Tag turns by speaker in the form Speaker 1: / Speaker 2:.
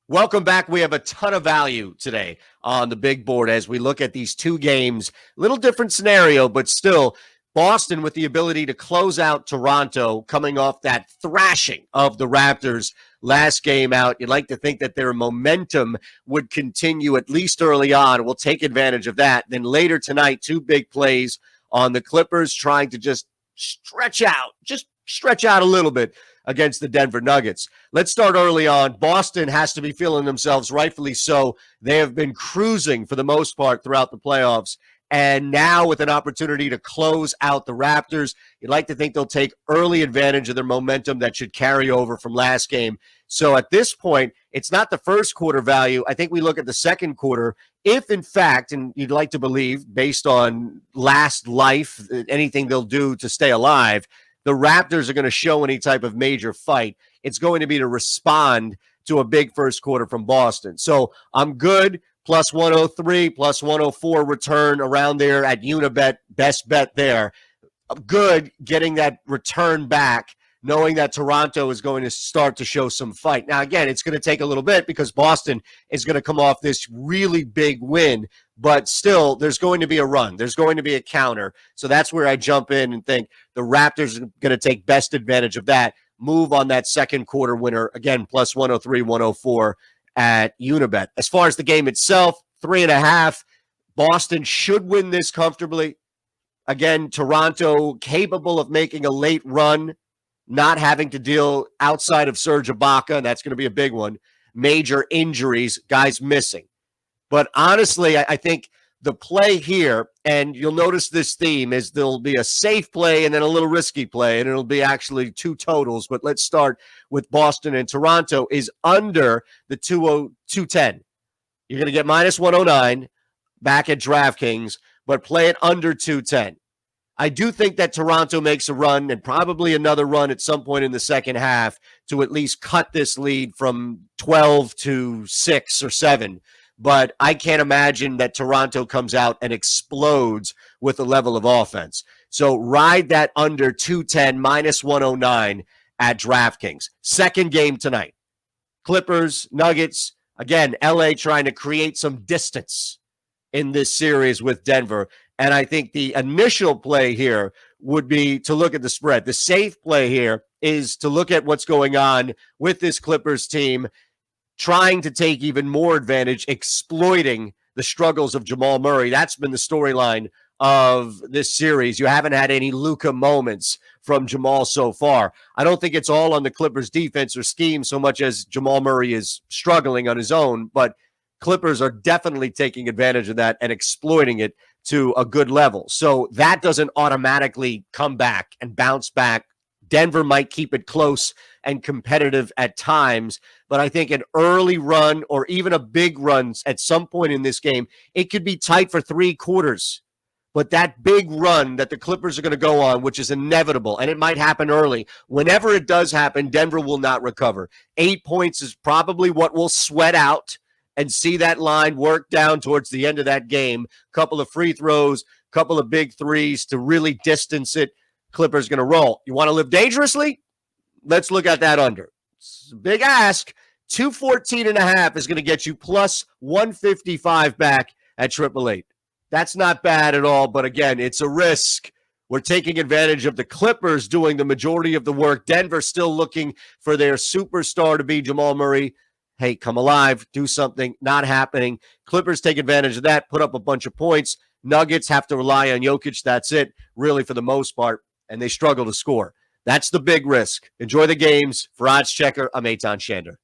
Speaker 1: Welcome back. We have a ton of value today on the big board as we look at these two games. Little different scenario, but still Boston with the ability to close out Toronto coming off that thrashing of the Raptors last game out. You'd like to think that their momentum would continue at least early on. We'll take advantage of that. Then later tonight, two big plays on the Clippers trying to just stretch out a little bit against the Denver Nuggets. Let's start early on. Boston has to be feeling themselves, rightfully so. They have been cruising for the most part throughout the playoffs. And now with an opportunity to close out the Raptors, you'd like to think they'll take early advantage of their momentum that should carry over from last game. So at this point, it's not the first quarter value. I think we look at the second quarter. If, in fact, and you'd like to believe, based on last life, anything they'll do to stay alive, the Raptors are going to show any type of major fight, it's going to be to respond to a big first quarter from Boston. So I'm good. Plus 103, plus 104 return around there at Unibet. Best bet there. I'm good getting that return back, knowing that Toronto is going to start to show some fight. Now, again, it's going to take a little bit because Boston is going to come off this really big win, but still, there's going to be a run. There's going to be a counter. So that's where I jump in and think the Raptors are going to take best advantage of that. Move on that second quarter winner, again, plus 103, 104 at Unibet. As far as the game itself, 3.5. Boston should win this comfortably. Again, Toronto capable of making a late run, not having to deal outside of Serge Ibaka, and that's going to be a big one. Major injuries, guys missing. But honestly, I think the play here, and you'll notice this theme, is there'll be a safe play and then a little risky play, and it'll be actually two totals. But let's start with Boston and Toronto, is under the 210. You're going to get minus 109 back at DraftKings, but play it under 210. I do think that Toronto makes a run and probably another run at some point in the second half to at least cut this lead from 12 to 6 or 7. But I can't imagine that Toronto comes out and explodes with a level of offense. So ride that under 210, minus 109 at DraftKings. Second game tonight. Clippers, Nuggets. Again, LA trying to create some distance in this series with Denver. And I think the initial play here would be to look at the spread. The safe play here is to look at what's going on with this Clippers team, trying to take even more advantage, exploiting the struggles of Jamal Murray. That's been the storyline of this series. You haven't had any Luka moments from Jamal so far. I don't think it's all on the Clippers defense or scheme so much as Jamal Murray is struggling on his own, but Clippers are definitely taking advantage of that and exploiting it to a good level. So that doesn't automatically come back and bounce back. Denver might keep it close and competitive at times, but I think an early run or even a big run at some point in this game, it could be tight for 3 quarters. But that big run that the Clippers are going to go on, which is inevitable, and it might happen early, whenever it does happen, Denver will not recover. 8 points is probably what we'll sweat out and see that line work down towards the end of that game. Couple of free throws, couple of big threes to really distance it. Clippers going to roll. You want to live dangerously? Let's look at that under. It's a big ask. 214.5 is going to get you plus 155 back at 888. That's not bad at all, but again, it's a risk. We're taking advantage of the Clippers doing the majority of the work. Denver still looking for their superstar to be Jamal Murray. Hey, come alive, do something. Not happening. Clippers take advantage of that, put up a bunch of points. Nuggets have to rely on Jokic. That's it, really, for the most part, and they struggle to score. That's the big risk. Enjoy the games. For Odds Checker, I'm Eytan Shander.